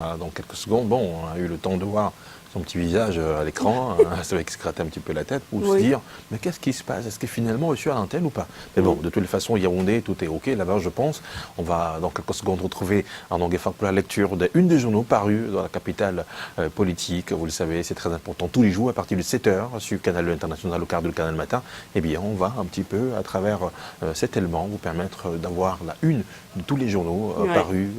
Dans quelques secondes, bon, on a eu le temps de voir son petit visage à l'écran, c'est vrai qu'il se grattait un petit peu la tête pour se dire, mais qu'est-ce qui se passe? Est-ce que finalement je suis à l'antenne ou pas? Mais bon, de toutes les façons, Yaoundé, tout est OK là-bas, je pense. On va dans quelques secondes retrouver Arnaud Gueffard pour la lecture d'une des journaux parus dans la capitale politique. Vous le savez, c'est très important. Tous les jours, à partir de 7h, sur Canal International, au quart de Canal Matin, eh bien, on va un petit peu, à travers cet élément, vous permettre d'avoir la une de tous les journaux parus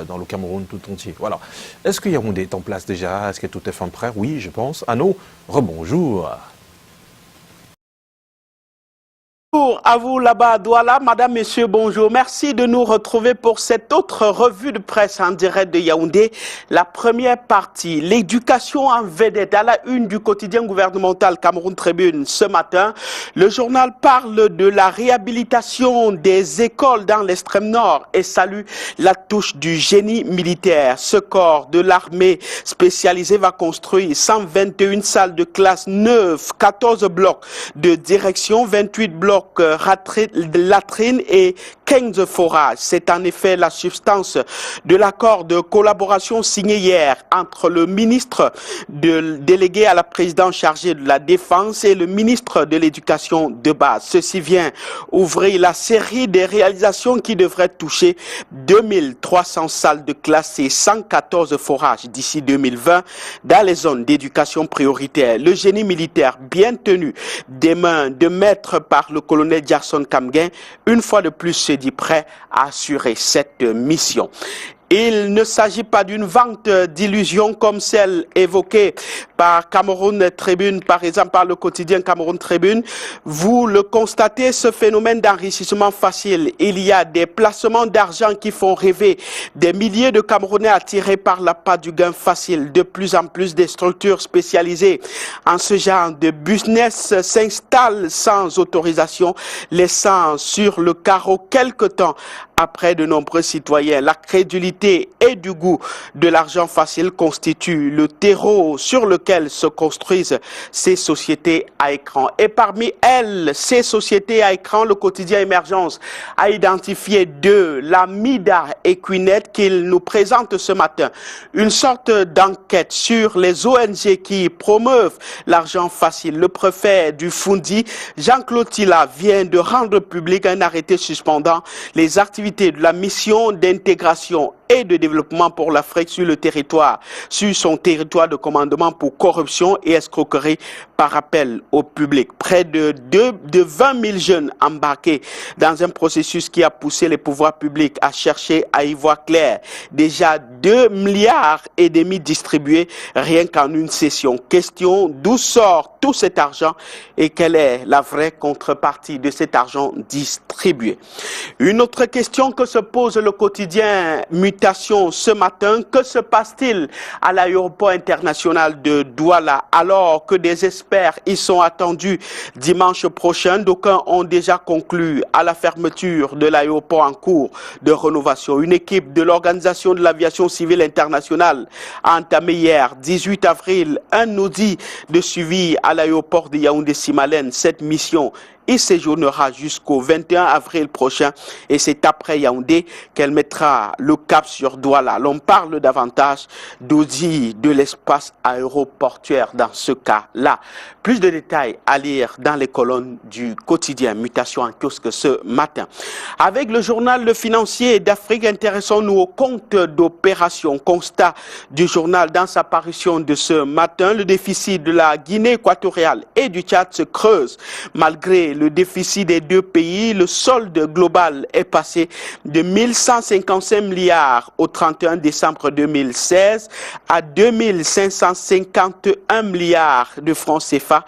dans le Cameroun tout entier. Voilà. Est-ce que Yaoundé est en place déjà? Est-ce que tout est fin prêt? Oui, je pense. Arnaud, rebonjour. Bonjour à vous là-bas à Douala, madame, messieurs, bonjour. Merci de nous retrouver pour cette autre revue de presse en direct de Yaoundé. La première partie, l'éducation en vedette à la une du quotidien gouvernemental Cameroun Tribune ce matin. Le journal parle de la réhabilitation des écoles dans l'extrême nord et salue la touche du génie militaire. Ce corps de l'armée spécialisée va construire 121 salles de classe neuves, 14 blocs de direction, 28 blocs latrines et 15 forages. C'est en effet la substance de l'accord de collaboration signé hier entre le ministre délégué à la présidence chargé de la Défense et le ministre de l'Éducation de base. Ceci vient ouvrir la série des réalisations qui devraient toucher 2300 salles de classe et 114 forages d'ici 2020 dans les zones d'éducation prioritaire. Le génie militaire bien tenu des mains de maître par le colonel Jackson Kamgen, une fois de plus se dit prêt à assurer cette mission. Il ne s'agit pas d'une vente d'illusions comme celle évoquée par Cameroun Tribune, par exemple par le quotidien Cameroun Tribune. Vous le constatez, ce phénomène d'enrichissement facile. Il y a des placements d'argent qui font rêver des milliers de Camerounais attirés par l'appât du gain facile. De plus en plus des structures spécialisées en ce genre de business s'installent sans autorisation, laissant sur le carreau quelque temps après de nombreux citoyens. La crédulité et du goût de l'argent facile constituent le terreau sur lequel se construisent ces sociétés à écran. Et parmi elles, ces sociétés à écran, le quotidien Émergence a identifié deux, la Mida et Quinet, qu'il nous présente ce matin. Une sorte d'enquête sur les ONG qui promeuvent l'argent facile. Le préfet du Fundi, Jean-Claude Tila, vient de rendre public un arrêté suspendant les activités de la mission d'intégration et de développement pour l'Afrique sur son territoire de commandement pour corruption et escroquerie par appel au public. Près de 20 000 jeunes embarqués dans un processus qui a poussé les pouvoirs publics à chercher à y voir clair. Déjà 2,5 milliards distribués rien qu'en une session. Question, d'où sort tout cet argent et quelle est la vraie contrepartie de cet argent distribué? Une autre question que se pose le quotidien Mutation ce matin, que se passe-t-il à l'aéroport international de Douala alors que des experts y sont attendus dimanche prochain? D'aucuns ont déjà conclu à la fermeture de l'aéroport en cours de rénovation. Une équipe de l'Organisation de l'aviation civile internationale a entamé hier, 18 avril, un audit de suivi à l'aéroport de Yaoundé-Simalène. Cette mission il séjournera jusqu'au 21 avril prochain et c'est après Yaoundé qu'elle mettra le cap sur Douala. L'on parle davantage d'audit de l'espace aéroportuaire dans ce cas-là. Plus de détails à lire dans les colonnes du quotidien Mutation en kiosque ce matin. Avec le journal Le Financier d'Afrique, intéressons-nous au compte d'opération. Constat du journal dans sa parution de ce matin, le déficit de la Guinée équatoriale et du Tchad se creuse malgré le déficit des deux pays. Le solde global est passé de 1155 milliards au 31 décembre 2016 à 2551 milliards de francs CFA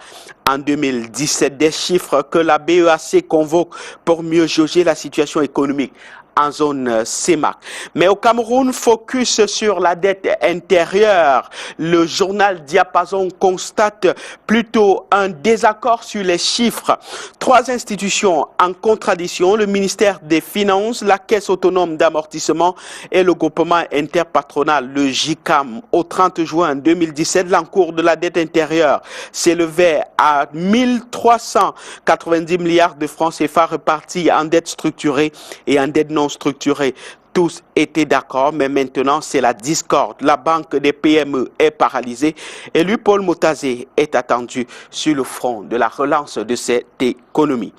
en 2017. Des chiffres que la BEAC convoque pour mieux jauger la situation économique en zone CEMAC. Mais au Cameroun, focus sur la dette intérieure. Le journal Diapason constate plutôt un désaccord sur les chiffres. Trois institutions en contradiction, le ministère des Finances, la Caisse autonome d'amortissement et le groupement interpatronal, le JICAM. Au 30 juin 2017, l'encours de la dette intérieure s'élevait à 1390 milliards de francs CFA repartis en dette structurée et en dette non structurée. tous étaient d'accord, mais maintenant c'est la discorde. La banque des PME est paralysée et lui, Paul Motazé, est attendu sur le front de la relance de cette économie.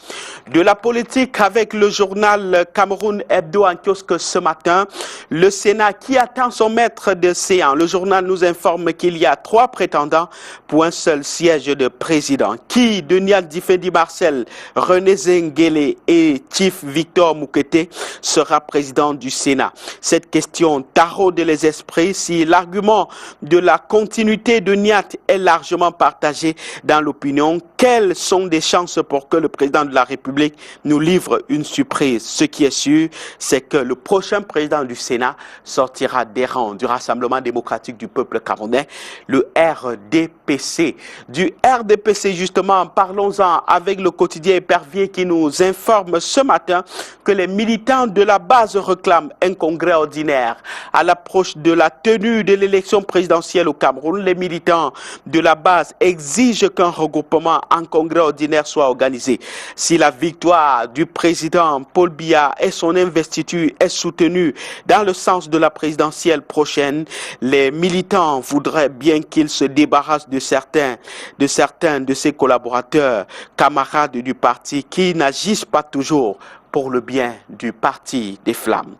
De la politique avec le journal Cameroun Hebdo en kiosque ce matin. Le Sénat qui attend son maître de séance. Le journal nous informe qu'il y a 3 prétendants pour un seul siège de président. Qui de Nial Difendi Marcel, René Zengele et Chief Victor Moukete sera président du Sénat? Cette question taraude les esprits si l'argument de la continuité de Niat est largement partagé dans l'opinion. Quelles sont des chances pour que le président de la République nous livre une surprise? Ce qui est sûr, c'est que le prochain président du Sénat sortira des rangs du Rassemblement démocratique du peuple camerounais, le RDPC. Du RDPC, justement, parlons-en avec le quotidien Épervier qui nous informe ce matin que les militants de la base réclament un congrès ordinaire. À l'approche de la tenue de l'élection présidentielle au Cameroun, les militants de la base exigent qu'un regroupement en congrès ordinaire soit organisé. Si la victoire du président Paul Biya et son investiture est soutenue dans le sens de la présidentielle prochaine, les militants voudraient bien qu'il se débarrasse de certains de ses collaborateurs, camarades du parti qui n'agissent pas toujours pour le bien du parti des Flammes.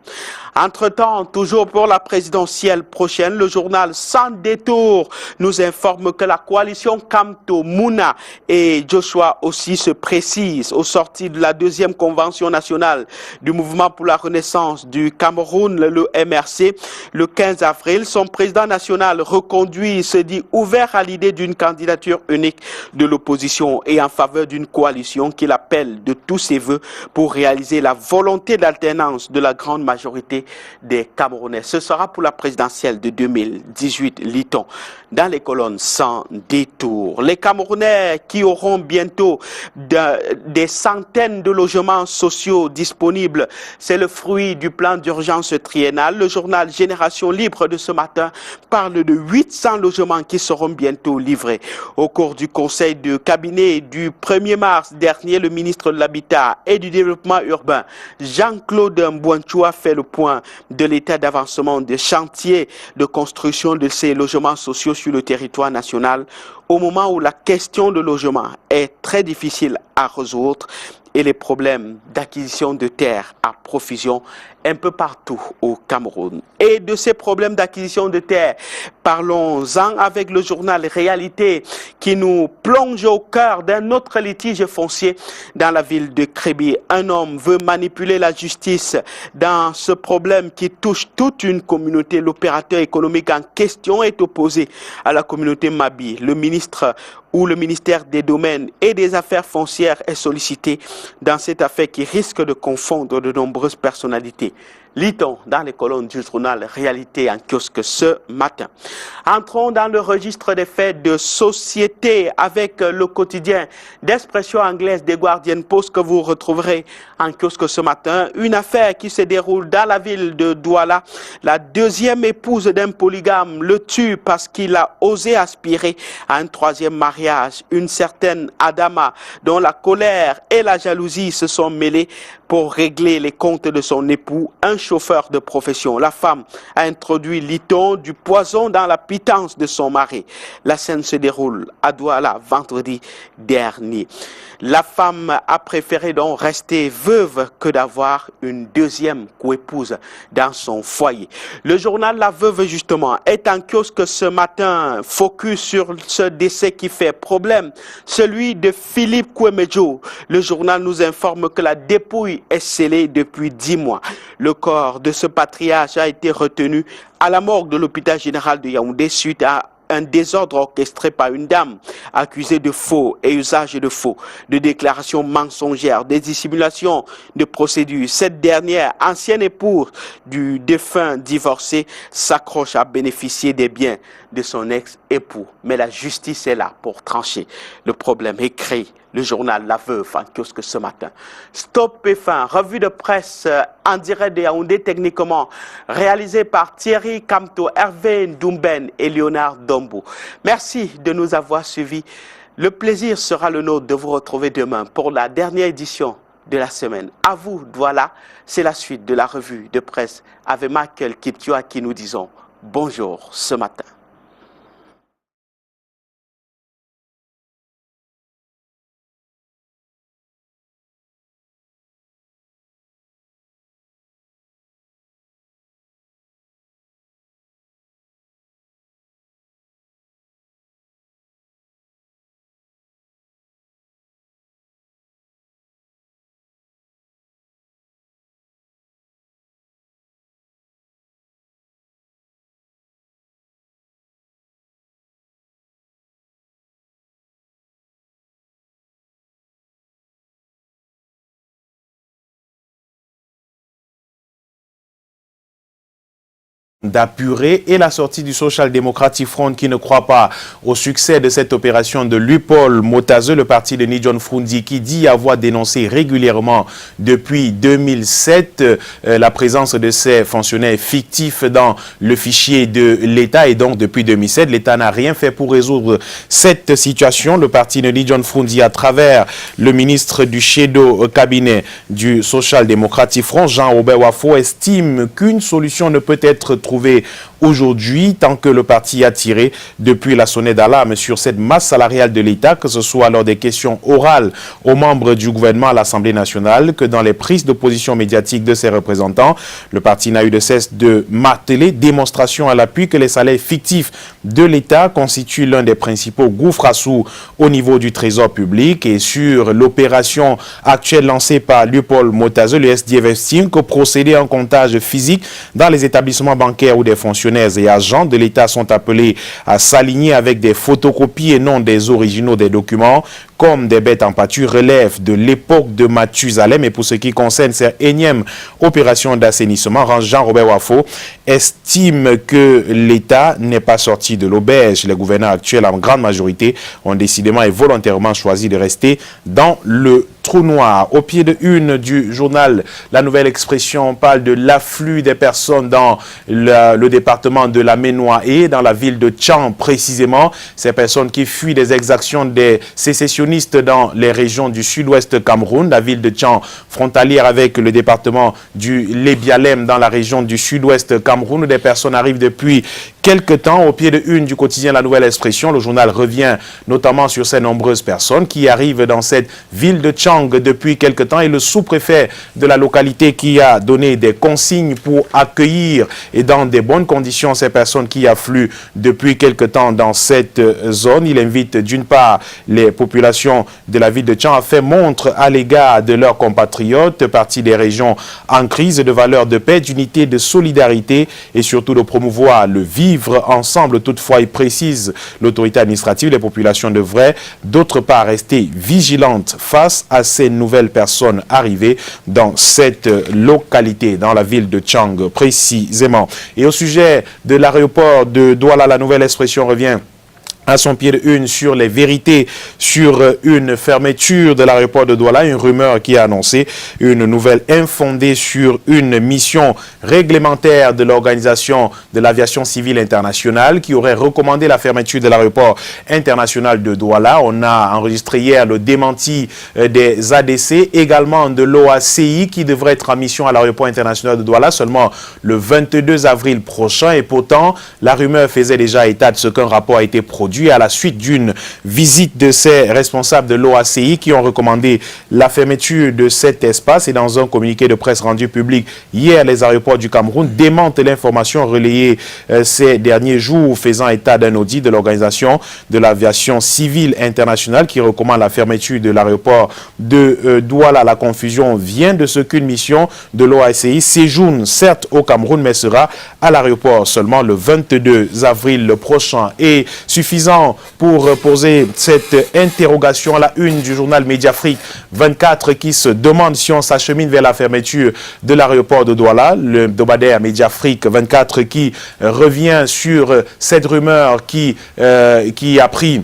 Entre-temps, toujours pour la présidentielle prochaine, le journal Sans Détour nous informe que la coalition Kamto, Mouna et Joshua aussi se précisent au sorti de la 2e convention nationale du mouvement pour la renaissance du Cameroun, le MRC, le 15 avril. Son président national reconduit se dit ouvert à l'idée d'une candidature unique de l'opposition et en faveur d'une coalition qu'il appelle de tous ses voeux pour réaliser la volonté d'alternance de la grande majorité des Camerounais. Ce sera pour la présidentielle de 2018, lit-on dans les colonnes Sans Détour. Les Camerounais qui auront bientôt des centaines de logements sociaux disponibles, c'est le fruit du plan d'urgence triennal. Le journal Génération Libre de ce matin parle de 800 logements qui seront bientôt livrés. Au cours du conseil de cabinet du 1er mars dernier, le ministre de l'Habitat et du Développement urbain, Jean-Claude Mbouanchoua, fait le point de l'état d'avancement des chantiers de construction de ces logements sociaux sur le territoire national au moment où la question de logement est très difficile à résoudre et les problèmes d'acquisition de terres à profusion un peu partout au Cameroun. Et de ces problèmes d'acquisition de terres, parlons-en avec le journal Réalité qui nous plonge au cœur d'un autre litige foncier dans la ville de Kribi. Un homme veut manipuler la justice dans ce problème qui touche toute une communauté. L'opérateur économique en question est opposé à la communauté Mabi. Le ministère des Domaines et des Affaires foncières est sollicité dans cette affaire qui risque de confondre de nombreuses personnalités. Lit-on dans les colonnes du journal Réalité en kiosque ce matin. Entrons dans le registre des faits de société avec le quotidien d'expression anglaise des Guardian Post que vous retrouverez en kiosque ce matin. Une affaire qui se déroule dans la ville de Douala. La 2e épouse d'un polygame le tue parce qu'il a osé aspirer à un 3e mariage. Une certaine Adama dont la colère et la jalousie se sont mêlées pour régler les comptes de son époux, un chauffeur de profession. La femme a introduit, lit-on, du poison dans la pitance de son mari. La scène se déroule à Douala vendredi dernier. La femme a préféré donc rester veuve que d'avoir une 2e coépouse dans son foyer. Le journal La Veuve, justement, est en kiosque ce matin, focus sur ce décès qui fait problème, celui de Philippe Kouemedjo. Le journal nous informe que la dépouille est scellée depuis 10 mois. Le corps de ce patriarche a été retenu à la morgue de l'hôpital général de Yaoundé suite à un désordre orchestré par une dame accusée de faux et usage de faux, de déclarations mensongères, des dissimulations de procédures. Cette dernière, ancienne épouse du défunt divorcé, s'accroche à bénéficier des biens de son ex-époux. Mais la justice est là pour trancher le problème, écrit le journal La Veuve en kiosque ce matin. Stop et fin, revue de presse en direct de Yaoundé techniquement, réalisée par Thierry Kamto, Hervé Ndoumben et Léonard Dombo. Merci de nous avoir suivis. Le plaisir sera le nôtre de vous retrouver demain pour la dernière édition de la semaine. À vous, voilà, c'est la suite de la revue de presse avec Michael Kiptua à qui nous disons bonjour ce matin. D'apurer et la sortie du Social Democratic Front qui ne croit pas au succès de cette opération de Luipol Motazeux, le parti de Ni John Frundi qui dit avoir dénoncé régulièrement depuis 2007 la présence de ces fonctionnaires fictifs dans le fichier de l'État et donc depuis 2007 l'État n'a rien fait pour résoudre cette situation. Le parti de Ni John Frundi à travers le ministre du Shadow cabinet du Social Democratic Front, Jean-Robert Wafo, estime qu'une solution ne peut être trouvée aujourd'hui, tant que le parti a tiré depuis la sonnette d'alarme sur cette masse salariale de l'État, que ce soit lors des questions orales aux membres du gouvernement à l'Assemblée nationale, que dans les prises de position médiatiques de ses représentants. Le parti n'a eu de cesse de marteler, démonstration à l'appui, que les salaires fictifs de l'État constituent l'un des principaux gouffres à sous au niveau du trésor public. Et sur l'opération actuelle lancée par Luipol Motazeux, le SDF estime que procéder à un comptage physique dans les établissements bancaires où des fonctionnaires et agents de l'État sont appelés à s'aligner avec des photocopies et non des originaux des documents comme des bêtes en pâture relève de l'époque de Mathusalem. Et pour ce qui concerne ces énièmes opérations d'assainissement, Jean-Robert Wafo estime que l'État n'est pas sorti de l'auberge. Les gouverneurs actuels, en grande majorité, ont décidément et volontairement choisi de rester dans le trou noir. Au pied de une du journal La Nouvelle Expression, on parle de l'afflux des personnes dans le département de la Ménois et dans la ville de Tchang précisément. Ces personnes qui fuient des exactions des sécessionnistes dans les régions du sud-ouest Cameroun, la ville de Tchang frontalière avec le département du Lébialem dans la région du sud-ouest Cameroun, où des personnes arrivent depuis quelque temps. Au pied de une du quotidien La Nouvelle Expression, le journal revient notamment sur ces nombreuses personnes qui arrivent dans cette ville de Tchang depuis quelque temps et le sous-préfet de la localité qui a donné des consignes pour accueillir et dans des bonnes conditions ces personnes qui affluent depuis quelque temps dans cette zone. Il invite d'une part les populations de la ville de Tchang à faire montre à l'égard de leurs compatriotes partis des régions en crise de valeurs de paix, d'unité, de solidarité et surtout de promouvoir le vivre ensemble. Toutefois, il précise l'autorité administrative, les populations devraient d'autre part rester vigilantes face à ces nouvelles personnes arrivées dans cette localité, dans la ville de Tchang précisément. Et au sujet de l'aéroport de Douala, La Nouvelle Expression revient à son pied de une sur les vérités sur une fermeture de l'aéroport de Douala, une rumeur qui a annoncé une nouvelle infondée sur une mission réglementaire de l'Organisation de l'Aviation Civile Internationale qui aurait recommandé la fermeture de l'aéroport international de Douala. On a enregistré hier le démenti des ADC, également de l'OACI qui devrait être en mission à l'aéroport international de Douala seulement le 22 avril prochain. Et pourtant, la rumeur faisait déjà état de ce qu'un rapport a été produit à la suite d'une visite de ces responsables de l'OACI qui ont recommandé la fermeture de cet espace. Et dans un communiqué de presse rendu public hier, les aéroports du Cameroun démentent l'information relayée ces derniers jours faisant état d'un audit de l'Organisation de l'Aviation Civile Internationale qui recommande la fermeture de l'aéroport de Douala. La confusion vient de ce qu'une mission de l'OACI séjourne certes au Cameroun mais sera à l'aéroport seulement le 22 avril prochain. Et suffisant pour poser cette interrogation à la une du journal Mediafrique 24 qui se demande si on s'achemine vers la fermeture de l'aéroport de Douala. Le hebdomadaire Mediafrique 24 qui revient sur cette rumeur qui a pris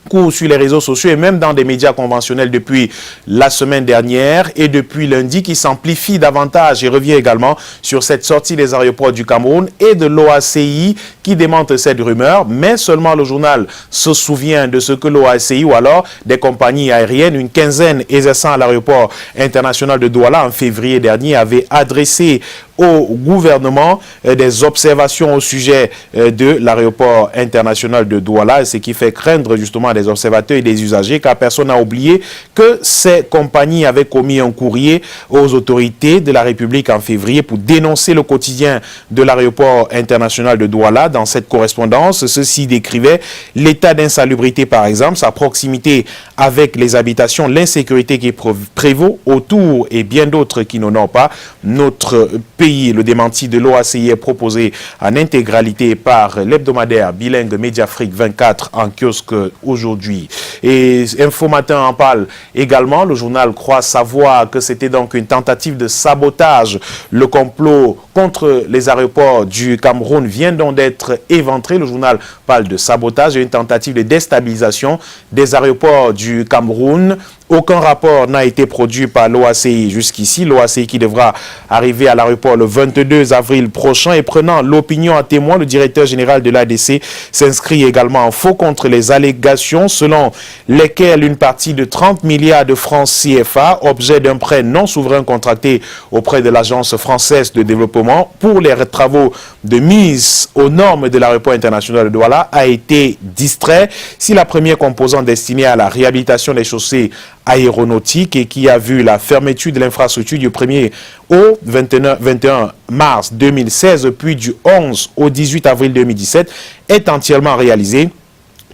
court sur les réseaux sociaux et même dans des médias conventionnels depuis la semaine dernière et depuis lundi qui s'amplifie davantage et revient également sur cette sortie des aéroports du Cameroun et de l'OACI qui démente cette rumeur, mais seulement le journal se souvient de ce que l'OACI ou alors des compagnies aériennes, une quinzaine exerçant à l'aéroport international de Douala en février dernier, avait adressé au gouvernement des observations au sujet de l'aéroport international de Douala, ce qui fait craindre justement des observateurs et des usagers, car personne n'a oublié que ces compagnies avaient commis un courrier aux autorités de la République en février pour dénoncer le quotidien de l'aéroport international de Douala. Dans cette correspondance, ceci décrivait l'état d'insalubrité par exemple, sa proximité avec les habitations, l'insécurité qui prévaut autour et bien d'autres qui n'honorent pas notre pays. Le démenti de l'OACI est proposé en intégralité par l'hebdomadaire bilingue Mediafrique 24 en kiosque aujourd'hui. Et Info Matin en parle également. Le journal croit savoir que c'était donc une tentative de sabotage. Le complot contre les aéroports du Cameroun vient donc d'être éventré. Le journal parle de sabotage et une tentative de déstabilisation des aéroports du Cameroun. Aucun rapport n'a été produit par l'OACI jusqu'ici. L'OACI qui devra arriver à l'aéroport le 22 avril prochain. Et prenant l'opinion à témoin, le directeur général de l'ADC s'inscrit également en faux contre les allégations selon lesquelles une partie de 30 milliards de francs CFA, objet d'un prêt non souverain contracté auprès de l'Agence française de développement pour les travaux de mise aux normes de l'aéroport international de Douala, a été distrait. Si la première composante destinée à la réhabilitation des chaussées aéronautique et qui a vu la fermeture de l'infrastructure du 1er au 21 mars 2016 puis du 11 au 18 avril 2017 est entièrement réalisée.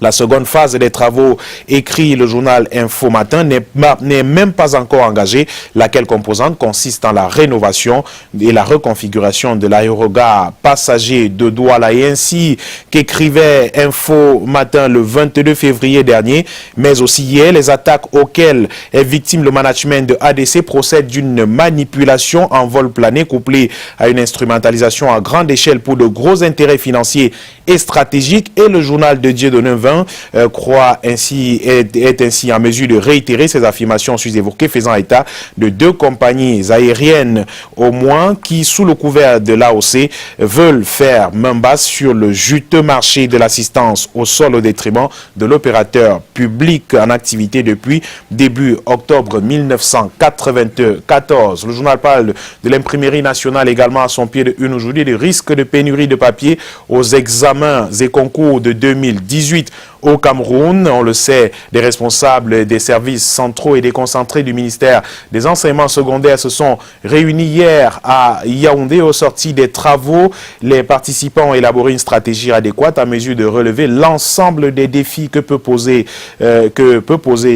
La seconde phase des travaux, écrit le journal Info Matin, n'est même pas encore engagée, laquelle composante consiste en la rénovation et la reconfiguration de l'aérogare passager de Douala. Et ainsi qu'écrivait Info Matin le 22 février dernier, mais aussi hier, les attaques auxquelles est victime le management de ADC procèdent d'une manipulation en vol plané couplée à une instrumentalisation à grande échelle pour de gros intérêts financiers et stratégiques. Et le journal de Dieudonné est ainsi en mesure de réitérer ces affirmations sus-évoquées, faisant état de deux compagnies aériennes au moins qui, sous le couvert de l'AOC, veulent faire main basse sur le juteux marché de l'assistance au sol au détriment de l'opérateur public en activité depuis début octobre 1994. Le journal parle de l'imprimerie nationale également à son pied de une aujourd'hui, des risques de pénurie de papier aux examens et concours de 2018 au Cameroun. On le sait, des responsables des services centraux et déconcentrés du ministère des enseignements secondaires se sont réunis hier à Yaoundé. Au sorti des travaux, les participants ont élaboré une stratégie adéquate à mesure de relever l'ensemble des défis que peut poser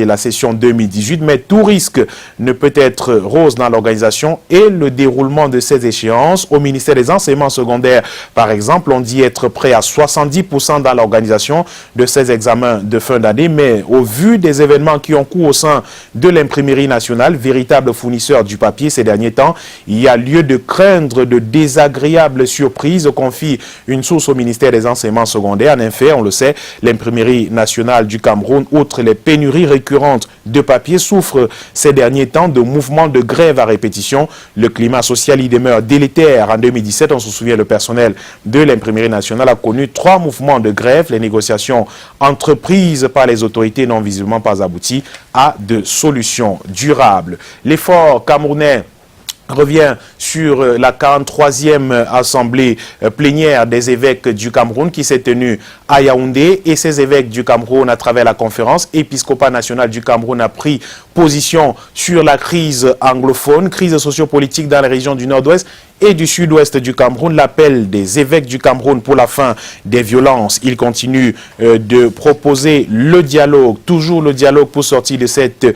la session 2018. Mais tout risque ne peut être rose dans l'organisation et le déroulement de ces échéances. Au ministère des enseignements secondaires, par exemple, on dit être prêt à 70% dans l'organisation de ces examens de fin d'année, mais au vu des événements qui ont cours au sein de l'imprimerie nationale, véritable fournisseur du papier ces derniers temps, il y a lieu de craindre de désagréables surprises, confie une source au ministère des enseignements secondaires. En effet, on le sait, l'imprimerie nationale du Cameroun, outre les pénuries récurrentes de papier, souffre ces derniers temps de mouvements de grève à répétition. Le climat social y demeure délétère. En 2017, on se souvient, le personnel de l'imprimerie nationale a connu 3 mouvements de grève. Les négociations entreprises par les autorités n'ont visiblement pas abouti à de solutions durables. L'effort camerounais revient sur la 43e assemblée plénière des évêques du Cameroun qui s'est tenue à Yaoundé, et ces évêques du Cameroun, à travers la conférence épiscopale nationale du Cameroun, a pris position sur la crise anglophone, crise sociopolitique dans les régions du nord-ouest et du sud-ouest du Cameroun, l'appel des évêques du Cameroun pour la fin des violences. Il continue de proposer le dialogue, toujours le dialogue pour sortir de cette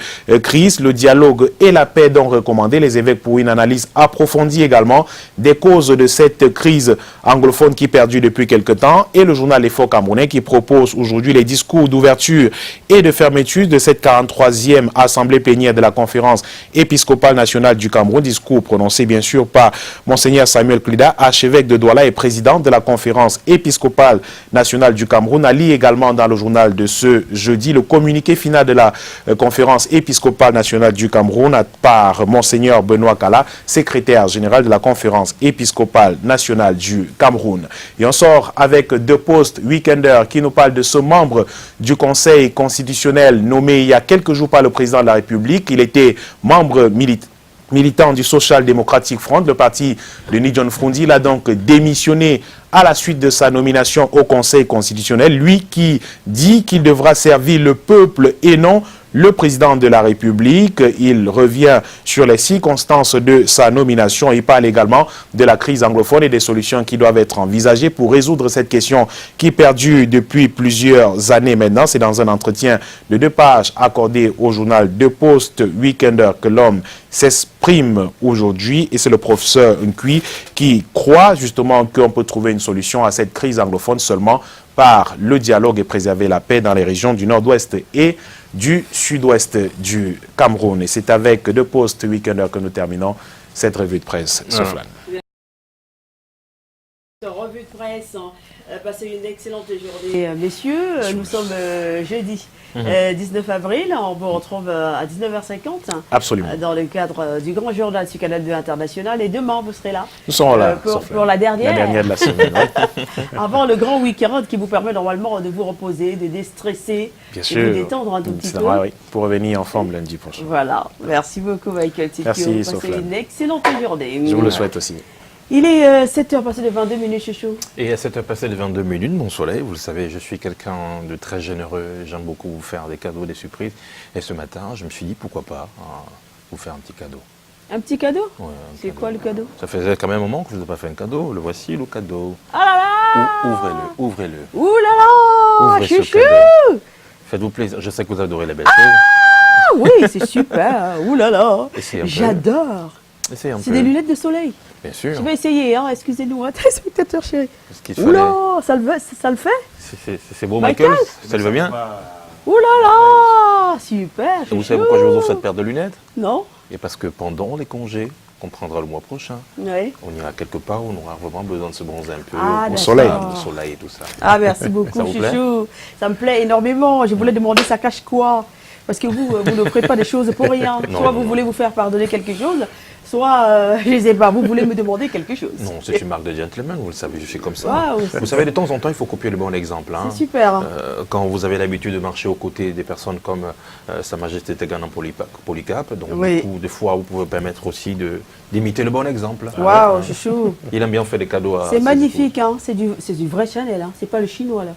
crise, le dialogue et la paix dont recommandé les évêques pour une analyse approfondie également des causes de cette crise anglophone qui perdure depuis quelque temps, et le journal L'Effort camerounais qui propose aujourd'hui les discours d'ouverture et de fermeture de cette 43e assemblée plénière de la conférence épiscopale nationale du Cameroun, discours prononcé bien sûr par Monseigneur Samuel Klida, archevêque de Douala et président de la conférence épiscopale nationale du Cameroun, a lu également dans le journal de ce jeudi le communiqué final de la conférence épiscopale nationale du Cameroun par Monseigneur Benoît Kala, secrétaire général de la conférence épiscopale nationale du Cameroun. Et on sort avec deux postes week-enders qui nous parlent de ce membre du Conseil constitutionnel nommé il y a quelques jours par le président de la République. Il était membre militant du Social Democratic Front, le parti de Ni-John Froundi. Il a donc démissionné à la suite de sa nomination au Conseil constitutionnel. Lui qui dit qu'il devra servir le peuple et non le président de la République. Il revient sur les circonstances de sa nomination. Il parle également de la crise anglophone et des solutions qui doivent être envisagées pour résoudre cette question qui perdure depuis plusieurs années maintenant. C'est dans un entretien de 2 pages accordé au journal De Post Weekender que l'homme s'exprime aujourd'hui. Et c'est le professeur Nkui qui croit justement qu'on peut trouver une solution à cette crise anglophone seulement par le dialogue et préserver la paix dans les régions du nord-ouest et du sud-ouest du Cameroun. Et c'est avec deux postes week-enders que nous terminons cette revue de presse. Soflane. Revue de presse, passez une excellente journée, messieurs. Nous sommes jeudi 19 avril. On vous retrouve à 19h50. Absolument. Dans le cadre du grand journal sur Canal 2 International. Et demain, vous serez là. Nous serons là. Pour la dernière. La dernière de la semaine. Ouais. Avant le grand week-end qui vous permet normalement de vous reposer, de déstresser, de vous détendre un tout petit peu. Oui, pour revenir en forme lundi prochain. Voilà. Merci beaucoup, Michael Tikio. Merci, Passez Soflane. une excellente journée. Je vous le souhaite aussi. Il est 7h passé de 22 minutes, chouchou. Et à 7h passé de 22 minutes, mon soleil, vous le savez, je suis quelqu'un de très généreux. J'aime beaucoup vous faire des cadeaux, des surprises. Et ce matin, je me suis dit, pourquoi pas vous faire un petit cadeau. Un petit cadeau? Ouais, c'est quoi le cadeau? Ça faisait quand même un moment que je ne vous ai pas fait un cadeau. Le voici, le cadeau. Ah là là! Ouvrez-le, ouvrez-le. Ouh là là! Ouvrez ce Chouchou! cadeau. Faites-vous plaisir. Je sais que vous adorez les belles choses. Ah oui, c'est super! Ouh là là! J'adore! C'est des lunettes de soleil. Bien sûr. Je vais essayer, hein. Excusez-nous, téléspectateurs chéris. Ouh là, ça le fait? C'est beau, Michael? Ça lui va bien? Ouh là là! Super! Vous savez pourquoi je vous offre cette paire de lunettes? Non. Et parce que pendant les congés, qu'on prendra le mois prochain, oui. On ira quelque part où on aura vraiment besoin de se bronzer un peu au soleil. Le soleil et tout ça. Ah, merci beaucoup, chouchou. Ça me plaît énormément. Je voulais demander, ça cache quoi? Parce que vous ne ferez pas des choses pour rien. Soit vous voulez vous faire pardonner quelque chose, soit, je ne sais pas, vous voulez me demander quelque chose. Non, c'est une marque de gentleman, vous le savez, je suis comme ça. Wow, vous savez, de temps en temps, il faut copier le bon exemple. Hein. C'est super. Quand vous avez l'habitude de marcher aux côtés des personnes comme Sa Majesté Teganan Polycarpe, donc oui. du coup, des fois, vous pouvez permettre aussi d'imiter le bon exemple. Waouh, chouchou. Il aime bien faire des cadeaux à... C'est magnifique, hein. C'est du vrai Chanel, hein. C'est pas le chinois, là.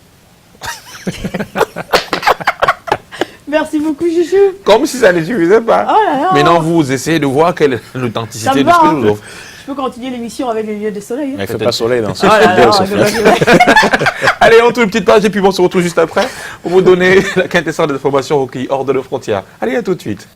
Merci beaucoup, chouchou. Comme si ça ne suffisait pas. Oh là là. Maintenant, vous essayez de voir quelle est l'authenticité de ce que je vous offre. Je peux continuer l'émission avec les lunettes de soleil. Hein. Il ne fait pas soleil dans ce Allez, on tourne une petite page et puis on se retrouve juste après pour vous donner la quintessence de l'information qui hors de nos frontières. Allez, à tout de suite.